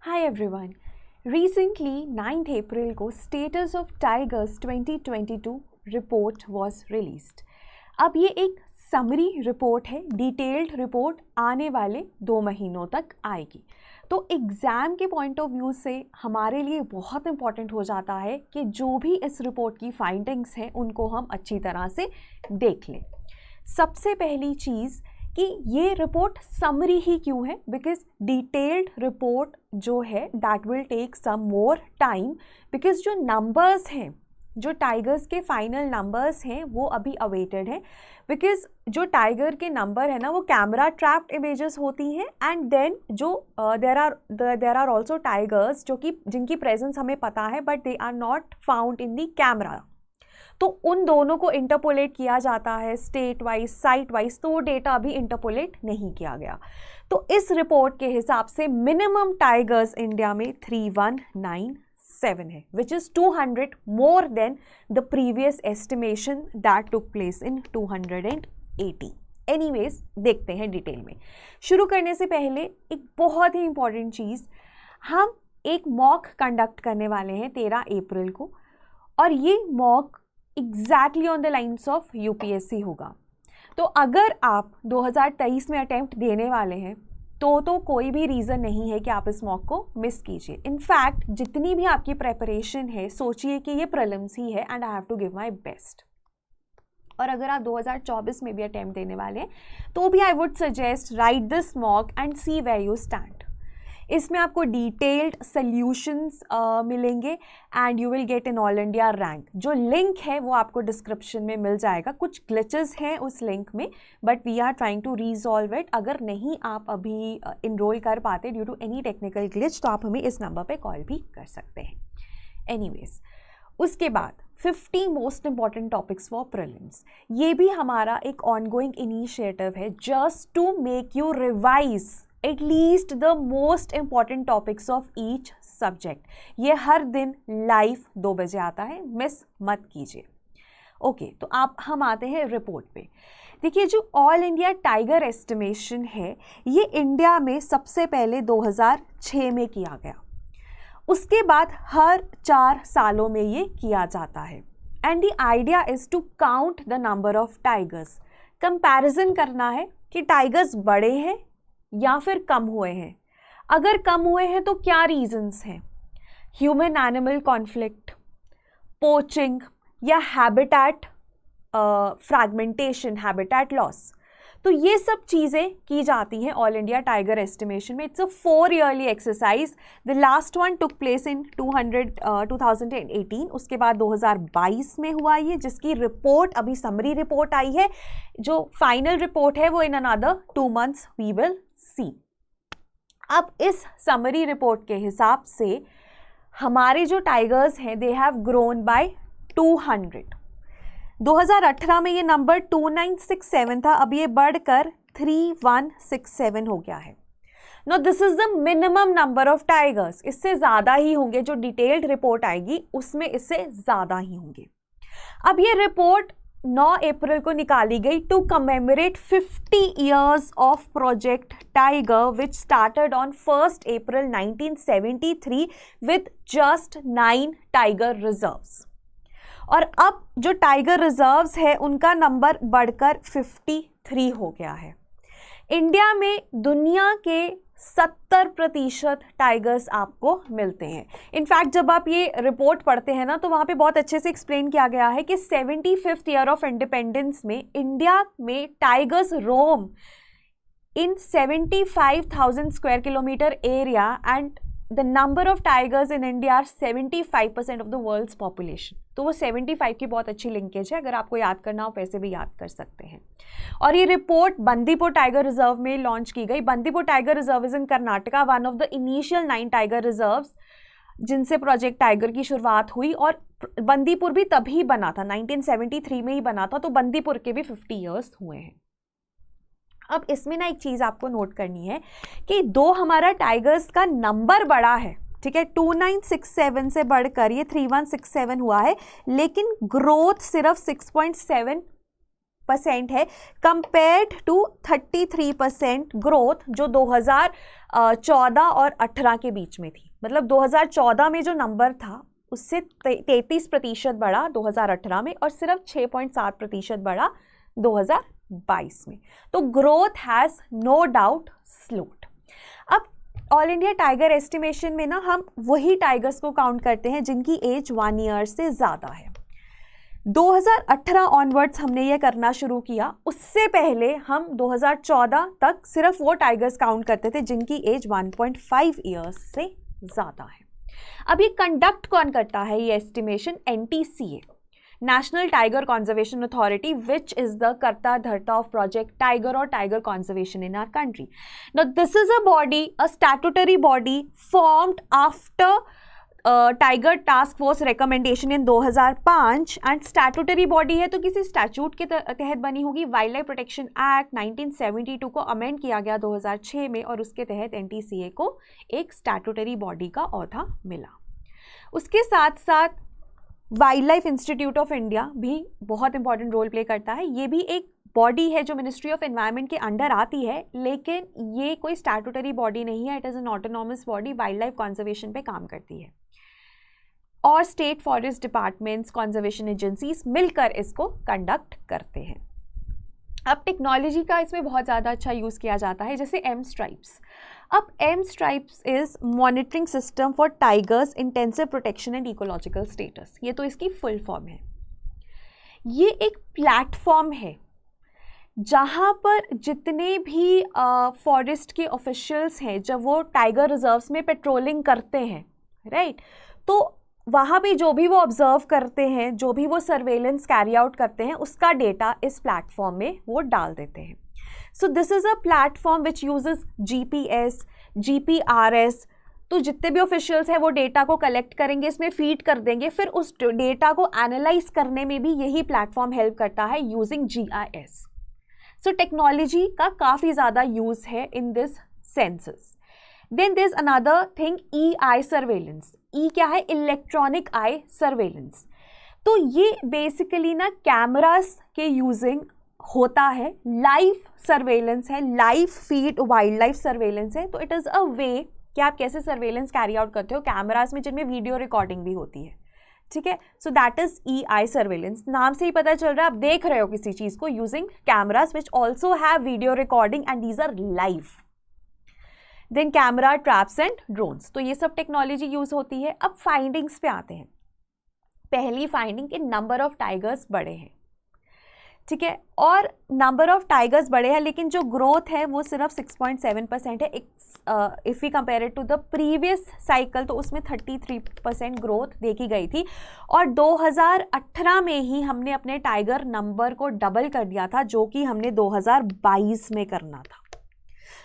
Hi everyone. Recently, 9th April को Status of Tigers 2022 report was released. अब ये एक समरी रिपोर्ट है, डिटेल्ड रिपोर्ट आने वाले 2 महीनों तक आएगी. तो एग्ज़ाम के पॉइंट ऑफ व्यू से हमारे लिए बहुत इम्पॉर्टेंट हो जाता है कि जो भी इस रिपोर्ट की फाइंडिंग्स हैं उनको हम अच्छी तरह से देख लें. सबसे पहली चीज़ कि ये रिपोर्ट समरी ही क्यों है, बिकॉज डिटेल्ड रिपोर्ट जो है that will take some more time, because जो नंबर्स हैं, जो टाइगर्स के फाइनल नंबर्स हैं वो अभी अवेटेड है. बिकॉज जो टाइगर के नंबर है ना वो कैमरा ट्रैप्ड इमेजेस होती हैं एंड देन जो देर आर ऑल्सो टाइगर्स जो कि जिनकी प्रेजेंस हमें पता है but they are not found in the camera. तो उन दोनों को इंटरपोलेट किया जाता है स्टेट वाइज, साइट वाइज, तो वो डेटा अभी इंटरपोलेट नहीं किया गया. तो इस रिपोर्ट के हिसाब से मिनिमम टाइगर्स इंडिया में 3197 है, which is 200 more than the previous estimation that took place in 280. Anyways देखते हैं डिटेल में. शुरू करने से पहले एक बहुत ही इंपॉर्टेंट चीज़, हम एक मॉक कंडक्ट करने वाले हैं 13 अप्रैल को, और ये mock exactly on the lines of UPSC होगा. तो अगर आप 2023 में अटेम्प्ट देने वाले हैं तो कोई भी रीज़न नहीं है कि आप इस मॉक को मिस कीजिए. इनफैक्ट जितनी भी आपकी प्रेपरेशन है, सोचिए कि ये प्रीलिम्स ही है and I have to give my best. और अगर आप 2024 में भी अटेम्प्ट देने वाले हैं तो भी I would suggest write this mock and see where you stand. इसमें आपको डिटेल्ड सॉल्यूशंस मिलेंगे and you will get an all India rank. जो लिंक है वो आपको डिस्क्रिप्शन में मिल जाएगा. कुछ ग्लिचेस हैं उस लिंक में but we are trying to resolve it. अगर नहीं आप अभी इनरोल कर पाते due to any technical glitch तो आप हमें इस नंबर पे कॉल भी कर सकते हैं. एनीवेज, उसके बाद 50 most important topics for prelims. ये भी हमारा एक ऑनगोइंग इनिशिएटिव है just to make you revise at least the most important topics of each subject. ये हर दिन लाइव 2 बजे आता है, मिस मत कीजिए. ओके, तो हम आते हैं रिपोर्ट पे. देखिए, जो ऑल इंडिया टाइगर एस्टिमेशन है ये इंडिया में सबसे पहले 2006 में किया गया. उसके बाद हर 4 सालों में ये किया जाता है and the idea is to count the number of tigers. Comparison करना है कि टाइगर्स बड़े हैं या फिर कम हुए हैं. अगर कम हुए हैं तो क्या रीजंस हैं? ह्यूमन एनिमल कॉन्फ्लिक्ट, पोचिंग या हैबिटेट फ्रैगमेंटेशन, हैबिटेट लॉस. तो ये सब चीज़ें की जाती हैं ऑल इंडिया टाइगर एस्टिमेशन में. It's a 4 yearly exercise. The last one took place in 2018. उसके बाद 2022 में हुआ ये, जिसकी रिपोर्ट अभी समरी रिपोर्ट आई है. जो फाइनल रिपोर्ट है वो in another 2 months we will see. अब इस समरी रिपोर्ट के हिसाब से हमारे जो टाइगर्स हैं दे हैव ग्रोन बाय 200. 2018 में ये नंबर 2967 था, अब ये बढ़कर 3167 हो गया है. No this is the minimum number of tigers. इससे ज़्यादा ही होंगे, जो डिटेल्ड रिपोर्ट आएगी उसमें इससे ज़्यादा ही होंगे. अब ये रिपोर्ट 9 अप्रैल को निकाली गई to commemorate 50 years of project tiger which started on 1 April 1973 with just 9 tiger reserves. और अब जो टाइगर रिजर्व्स है उनका नंबर बढ़कर 53 हो गया है. इंडिया में दुनिया के 70% टाइगर्स आपको मिलते हैं. इनफैक्ट जब आप ये रिपोर्ट पढ़ते हैं ना तो वहाँ पे बहुत अच्छे से एक्सप्लेन किया गया है कि 75th ईयर ऑफ इंडिपेंडेंस में इंडिया में tigers roam in 75,000 square kilometre area and the number of tigers in India are 75% of the world's population. तो वो 75 की बहुत अच्छी लिंकेज है. अगर आपको याद करना हो वैसे भी याद कर सकते हैं. और ये रिपोर्ट बंदीपुर टाइगर रिजर्व में लॉन्च की गई. Bandipur tiger reserve is in Karnataka, one of the initial 9 tiger reserves जिनसे प्रोजेक्ट टाइगर की शुरुआत हुई. और बंदीपुर भी तभी बना था, 1973 में ही बना था. तो बंदीपुर के भी 50 years हुए हैं. अब इसमें ना एक चीज़ आपको नोट करनी है कि दो हमारा टाइगर्स का नंबर बड़ा है, ठीक है, 2967 से बढ़कर ये 3167 हुआ है, लेकिन ग्रोथ सिर्फ 6.7 परसेंट है कंपेयर्ड टू 33% ग्रोथ जो 2014 और 18 के बीच में थी। मतलब 2014 में जो नंबर था उससे 33% बढ़ा 2018 में और सिर्फ 6.7% बढ़ा 2022 में। तो growth has no doubt slowed. अब ऑल इंडिया टाइगर एस्टिमेशन में ना हम वही टाइगर्स को काउंट करते हैं जिनकी एज 1 ईयर से ज़्यादा है। 2018 ऑनवर्ड्स हमने ये करना शुरू किया, उससे पहले हम 2014 तक सिर्फ वो टाइगर्स काउंट करते थे जिनकी एज 1.5 ईयर्स से ज़्यादा है। अब ये कंडक्ट कौन करता है ये estimation? NTCA, national tiger conservation authority, which is the कर्ता धर्ता ऑफ प्रोजेक्ट टाइगर और tiger conservation in our country. Now this is a body, a statutory body formed after tiger task force recommendation in 2005 and statutory body है तो किसी statute के तहत बनी होगी। वाइल्ड लाइफ प्रोटेक्शन एक्ट 1972 को amend किया गया 2006 में और उसके तहत NTCA को एक स्टैट्यूटरी बॉडी का ओहदा मिला। उसके साथ साथ wild life institute of India भी बहुत इंपॉर्टेंट रोल प्ले करता है। ये भी एक बॉडी है जो मिनिस्ट्री ऑफ एनवायरनमेंट के अंडर आती है, लेकिन ये कोई स्टैट्यूटरी बॉडी नहीं है। It is an autonomous body, wild life conservation पे काम करती है और state forest departments, conservation agencies मिलकर इसको कंडक्ट करते हैं। अब टेक्नोलॉजी का इसमें बहुत ज़्यादा अच्छा यूज़ किया जाता है, जैसे M-Stripes। अब M-Stripes is monitoring system for tigers intensive protection and ecological status, ये तो इसकी फुल फॉर्म है। ये एक प्लेटफॉर्म है जहाँ पर जितने भी फॉरेस्ट के ऑफिशियल्स हैं, जब वो टाइगर रिजर्व्स में पेट्रोलिंग करते हैं, राइट, तो वहाँ पे जो भी वो ऑब्जर्व करते हैं, जो भी वो सर्वेलेंस कैरी आउट करते हैं, उसका डेटा इस प्लेटफॉर्म में वो डाल देते हैं। So this is a platform which uses GPS, GPRS। तो जितने भी ऑफिशियल्स हैं वो डेटा को कलेक्ट करेंगे, इसमें फीड कर देंगे, फिर उस डेटा को एनालाइज करने में भी यही प्लेटफॉर्म हेल्प करता है यूजिंग GIS। सो टेक्नोलॉजी का काफ़ी ज़्यादा यूज़ है in this senses. Then there is another thing, EI surveillance. E क्या है? Electronic eye surveillance. तो ये बेसिकली ना कैमरास के यूजिंग होता है, लाइव सर्वेलेंस है, live feed wildlife surveillance है। तो इट इज़ अ वे कि आप कैसे सर्वेलेंस कैरी आउट करते हो कैमरास में जिनमें वीडियो रिकॉर्डिंग भी होती है, ठीक है। So that is EI surveillance. नाम से ही पता चल रहा है आप देख रहे हो किसी चीज़ को using cameras which also have video recording and these are live. Then camera, traps and drones, तो ये सब टेक्नोलॉजी यूज होती है। अब फाइंडिंग्स पे आते हैं। पहली फाइंडिंग के नंबर ऑफ टाइगर्स बढ़े हैं, ठीक है, और नंबर ऑफ टाइगर्स बढ़े हैं, लेकिन जो ग्रोथ है वो सिर्फ 6.7% है। If we compare it to the previous cycle तो उसमें 33% ग्रोथ देखी गई थी। और 2018 में ही हमने अपने टाइगर नंबर को डबल कर दिया था, जो कि हमने 2022 में करना था।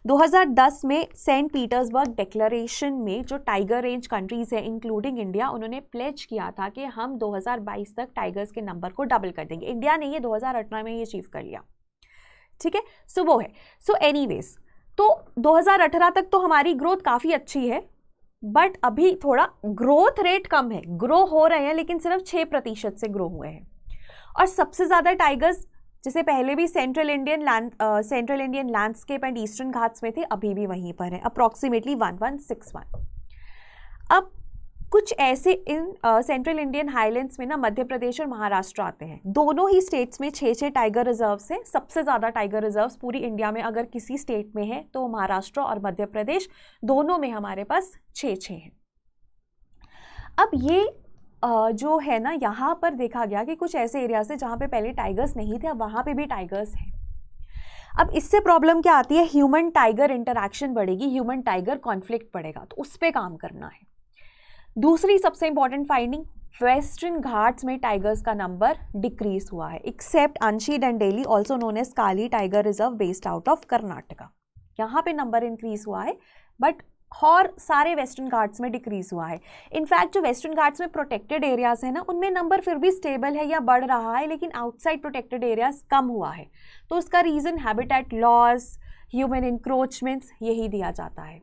2010 में सेंट पीटर्सबर्ग डिक्लेरेशन में जो टाइगर रेंज कंट्रीज़ है इंक्लूडिंग इंडिया, उन्होंने प्लेज किया था कि हम 2022 तक टाइगर्स के नंबर को डबल कर देंगे। इंडिया ने ये 2018 में ये अचीव कर लिया, ठीक है। सो वो है। सो एनीवेज, तो 2018 तक तो हमारी ग्रोथ काफ़ी अच्छी है, बट अभी थोड़ा ग्रोथ रेट कम है। ग्रो हो रहे हैं लेकिन सिर्फ 6% से ग्रो हुए हैं। और सबसे ज़्यादा टाइगर्स जैसे पहले भी central Indian landscape and eastern Ghats में थे, अभी भी वहीं पर है, अप्रॉक्सीमेटली 1161। अब कुछ ऐसे इन सेंट्रल इंडियन हाईलैंड्स में ना मध्य प्रदेश और महाराष्ट्र आते हैं। दोनों ही स्टेट्स में 6-6 टाइगर रिजर्व्स हैं। सबसे ज़्यादा टाइगर रिजर्व्स पूरी इंडिया में अगर किसी स्टेट में है तो महाराष्ट्र और मध्य प्रदेश, दोनों में हमारे पास 6-6 हैं। अब ये जो है ना, यहाँ पर देखा गया कि कुछ ऐसे एरियाज है जहाँ पे पहले टाइगर्स नहीं थे, अब वहाँ पे भी टाइगर्स हैं। अब इससे प्रॉब्लम क्या आती है? ह्यूमन टाइगर इंटरैक्शन बढ़ेगी, ह्यूमन टाइगर कॉन्फ्लिक्ट बढ़ेगा, तो उस पर काम करना है। दूसरी सबसे इंपॉर्टेंट फाइंडिंग, वेस्टर्न घाट्स में टाइगर्स का नंबर डिक्रीज हुआ है, except Anshi and Dandeli, also known as Kali tiger reserve based out of Karnataka. यहाँ पे नंबर इंक्रीज हुआ है, बट और सारे वेस्टर्न घाट्स में डिक्रीज हुआ है। इनफैक्ट जो वेस्टर्न घाट्स में प्रोटेक्टेड एरियाज है ना, उनमें नंबर फिर भी स्टेबल है या बढ़ रहा है, लेकिन आउटसाइड प्रोटेक्टेड एरियाज कम हुआ है। तो उसका reason habitat loss, human encroachments, यही दिया जाता है।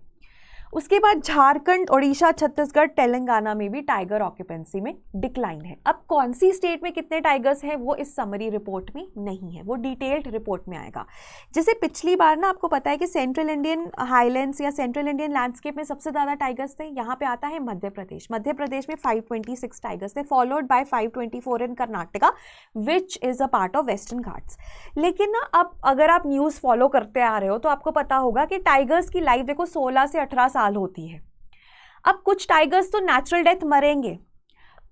उसके बाद झारखंड, ओडिशा, छत्तीसगढ़, तेलंगाना में भी टाइगर ऑक्यूपेंसी में डिक्लाइन है। अब कौन सी स्टेट में कितने टाइगर्स हैं वो इस समरी रिपोर्ट में नहीं है, वो डिटेल्ड रिपोर्ट में आएगा। जैसे पिछली बार ना आपको पता है कि सेंट्रल इंडियन हाईलैंड्स या सेंट्रल इंडियन लैंडस्केप में सबसे ज़्यादा टाइगर्स थे, यहाँ पे आता है मध्य प्रदेश। मध्य प्रदेश में 526 टाइगर्स थे, followed by 524 in Karnataka which is a part of western Ghats. लेकिन ना अब अगर आप न्यूज़ फॉलो करते आ रहे हो तो आपको पता होगा कि टाइगर्स की लाइफ देखो 16 से 18 साल होती है। अब कुछ टाइगर्स तो नेचुरल डेथ मरेंगे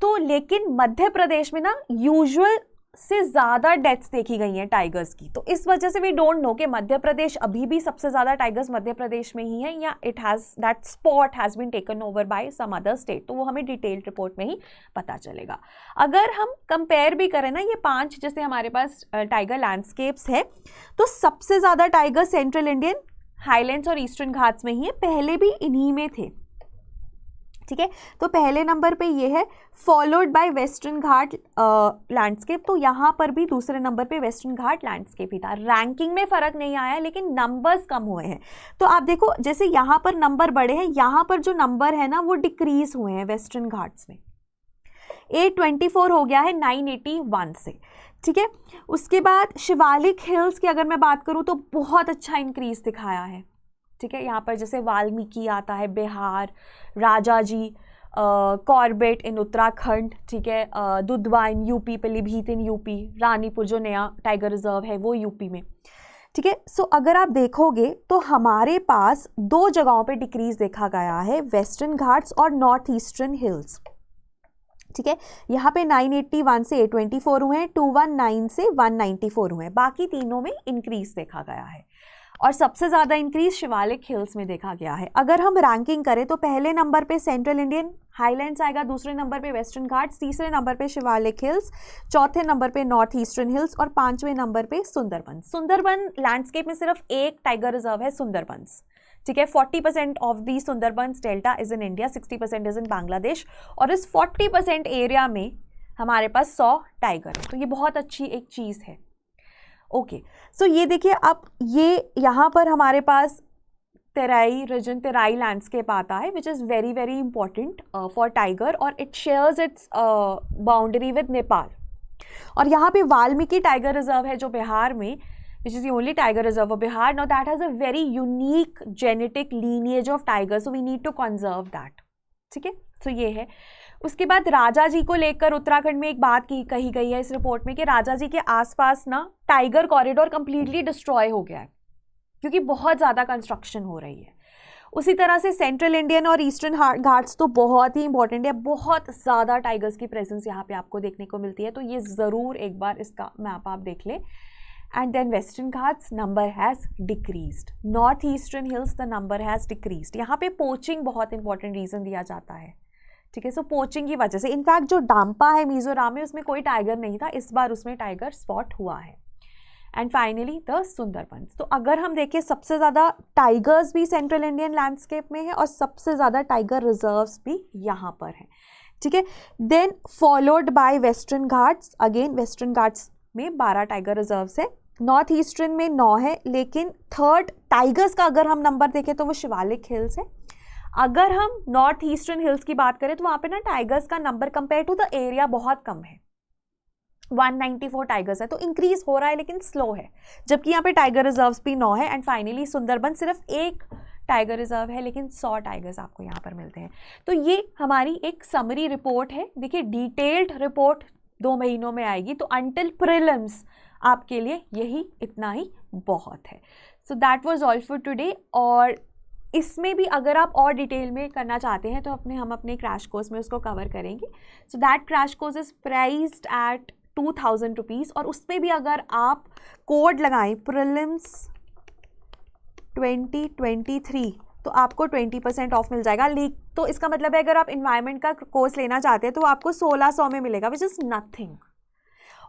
तो, लेकिन मध्य प्रदेश में ना यूजुअल से ज़्यादा डेथ्स देखी गई हैं टाइगर्स की। तो इस वजह से वी डोंट नो कि मध्य प्रदेश अभी भी सबसे ज़्यादा टाइगर्स मध्य प्रदेश में ही है या it has that spot has been taken over by some other state, तो वो हमें डिटेल्ड रिपोर्ट में ही पता चलेगा। अगर हम कंपेयर भी करें ना ये 5 जैसे हमारे पास टाइगर लैंडस्केप्स है, तो सबसे ज़्यादा टाइगर सेंट्रल इंडियन हाईलैंड्स और ईस्टर्न घाट्स में ही है, पहले भी इन्हीं में थे। ठीक है, तो पहले नंबर पे ये है, followed by western Ghat landscape. तो यहाँ पर भी दूसरे नंबर पे वेस्टर्न घाट लैंडस्केप ही था। रैंकिंग में फ़र्क नहीं आया लेकिन नंबर्स कम हुए हैं। तो आप देखो जैसे यहाँ पर नंबर बढ़े हैं, यहाँ पर जो नंबर है ना वो डिक्रीज हुए हैं वेस्टर्न घाट्स में। 824 हो गया है 981 से। ठीक है, उसके बाद शिवालिक हिल्स की अगर मैं बात करूँ तो बहुत अच्छा इंक्रीज दिखाया है। ठीक है, यहाँ पर जैसे वाल्मीकि आता है बिहार, राजाजी, कॉर्बेट इन उत्तराखंड, ठीक है, Dudhwa in UP, Pilibhit in UP, Ranipur जो नया टाइगर रिजर्व है वो यूपी में। ठीक है, सो अगर आप देखोगे तो हमारे पास 2 जगहों पे डिक्रीज देखा गया है, वेस्टर्न घाट्स और नॉर्थ ईस्टर्न हिल्स। ठीक है, यहाँ पे 981 से 824 हुए हैं, 219 से 194 हुए हैं, बाकी तीनों में इंक्रीज देखा गया है और सबसे ज़्यादा इंक्रीज शिवालिक हिल्स में देखा गया है। अगर हम रैंकिंग करें तो पहले नंबर पे सेंट्रल इंडियन हाईलैंड्स आएगा, दूसरे नंबर पे वेस्टर्न घाट्स, तीसरे नंबर पे शिवालिक हिल्स, चौथे नंबर पे नॉर्थ ईस्टर्न हिल्स और 5वें नंबर पे सुंदरबन। सुंदरबन लैंडस्केप में सिर्फ एक टाइगर रिजर्व है, सुंदरबंस। ठीक है, 40% of the Sundarbans delta is in India, 60% is in Bangladesh और इस 40% एरिया में हमारे पास 100 टाइगर है। तो ये बहुत अच्छी एक चीज़ है। ओके, सो ये देखिए, अब ये यहाँ पर हमारे पास तेराई रीजन, तेराई लैंडस्केप आता है which is very very important for tiger और it shares its boundary with Nepal. और यहाँ पे वाल्मीकि टाइगर रिजर्व है जो बिहार में, which is the only tiger reserve of Bihar. Now that has a very unique genetic lineage of tiger, so we need to conserve that. ठीक है, तो ये है। उसके बाद राजा जी को लेकर उत्तराखंड में एक बात कही गई है इस रिपोर्ट में कि राजा जी के आसपास ना टाइगर कॉरिडोर कंप्लीटली डिस्ट्रॉय हो गया है क्योंकि बहुत ज़्यादा कंस्ट्रक्शन हो रही है। उसी तरह से सेंट्रल इंडियन और ईस्टर्न घाट्स तो बहुत ही इंपॉर्टेंट है, बहुत ज़्यादा टाइगर्स की प्रेजेंस यहाँ पे आपको देखने को मिलती है, तो ये ज़रूर एक बार इसका मैप आप देख लें। And then Western Ghats number has decreased, north eastern hills the number has decreased. यहाँ पे पोचिंग बहुत इंपॉर्टेंट रीज़न दिया जाता है। ठीक है, सो पोचिंग की वजह से, इनफैक्ट जो डाम्पा है मिजोरम में उसमें कोई टाइगर नहीं था, इस बार उसमें टाइगर स्पॉट हुआ है। And finally the Sundarbans. तो अगर हम देखें सबसे ज़्यादा टाइगर्स भी सेंट्रल इंडियन लैंडस्केप में है और सबसे ज़्यादा टाइगर रिजर्व्स भी यहाँ पर हैं। ठीक है, then followed by Western Ghats, again Western Ghats में 12 टाइगर रिजर्व्स है, नॉर्थ ईस्टर्न में 9 है, लेकिन थर्ड टाइगर्स का अगर हम नंबर देखें तो वो शिवालिक हिल्स है। अगर हम नॉर्थ ईस्टर्न हिल्स की बात करें तो वहाँ पे ना टाइगर्स का number compare to the area बहुत कम है, 194 टाइगर्स है, तो इंक्रीज हो रहा है लेकिन स्लो है, जबकि यहाँ पे टाइगर रिजर्व्स भी 9 है। एंड फाइनली सुंदरबन सिर्फ एक टाइगर रिजर्व है लेकिन 100 टाइगर्स आपको यहाँ पर मिलते हैं। तो ये हमारी एक समरी रिपोर्ट है। देखिए डिटेल्ड रिपोर्ट 2 महीनों में आएगी, तो अंटिल प्रीलिम्स आपके लिए यही इतना ही बहुत है। So that was all for today. और इसमें भी अगर आप और डिटेल में करना चाहते हैं तो हम अपने क्रैश कोर्स में उसको कवर करेंगे। So that crash course is priced eight 2000 rupees और उस पर भी अगर आप कोड लगाएं प्रीलिम्स 2023 तो आपको 20% ऑफ मिल जाएगा। तो इसका मतलब है अगर आप इन्वायरमेंट का कोर्स लेना चाहते हैं तो आपको 1600 में मिलेगा, विच इज़ नथिंग।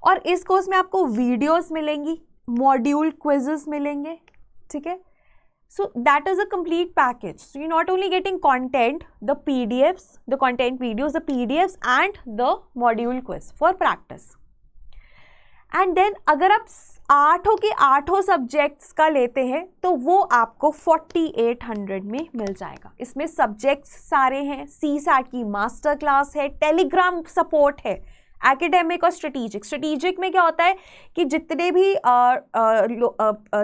और इस कोर्स में आपको वीडियोस मिलेंगी, मॉड्यूल क्विजेस मिलेंगे। ठीक है, so that is a complete package. So you're not only getting content, the PDFs, the content videos, the PDFs and the module quiz for practice. And then अगर आप 8 के 8 subjects का लेते हैं तो वो आपको 4800 में मिल जाएगा। इसमें सब्जेक्ट्स सारे हैं, CSAT की मास्टर क्लास है, टेलीग्राम सपोर्ट है, एकेडमिक और स्ट्रेटेजिक। स्ट्रेटेजिक में क्या होता है कि जितने भी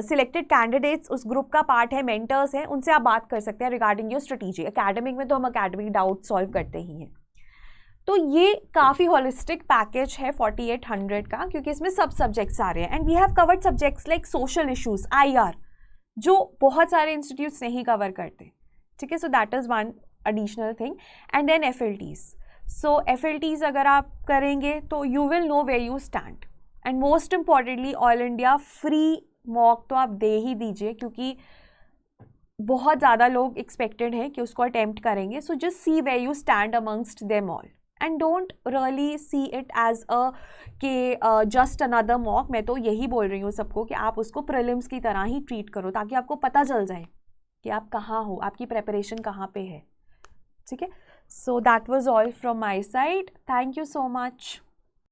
सिलेक्टेड कैंडिडेट्स उस ग्रुप का पार्ट है, मेंटर्स हैं, उनसे आप बात कर सकते हैं रिगार्डिंग योर स्ट्रेटेजी। एकेडमिक में तो हम एकेडमिक डाउट सॉल्व करते ही हैं। तो ये काफ़ी होलिस्टिक पैकेज है 4800 का, क्योंकि इसमें सब सब्जेक्ट्स आ रहे हैं। And we have covered subjects like social issues, IR, जो बहुत सारे इंस्टीट्यूट्स नहीं कवर करते, ठीक है। So that is one additional thing. And then FLTs। So FLTs अगर आप करेंगे तो you will know where you stand. And most importantly all India free mock तो आप दे ही दीजिए, क्योंकि बहुत ज़्यादा लोग एक्सपेक्टेड हैं कि उसको अटेम्प्ट करेंगे। So just see where you stand amongst them all and don't really see it as just another mock. मैं तो यही बोल रही हूँ सबको कि आप उसको प्रीलिम्स की तरह ही ट्रीट करो, ताकि आपको पता चल जाए कि आप कहाँ हो, आपकी प्रेपरेशन कहाँ पे है, ठीक है। So that was all from my side. Thank you so much.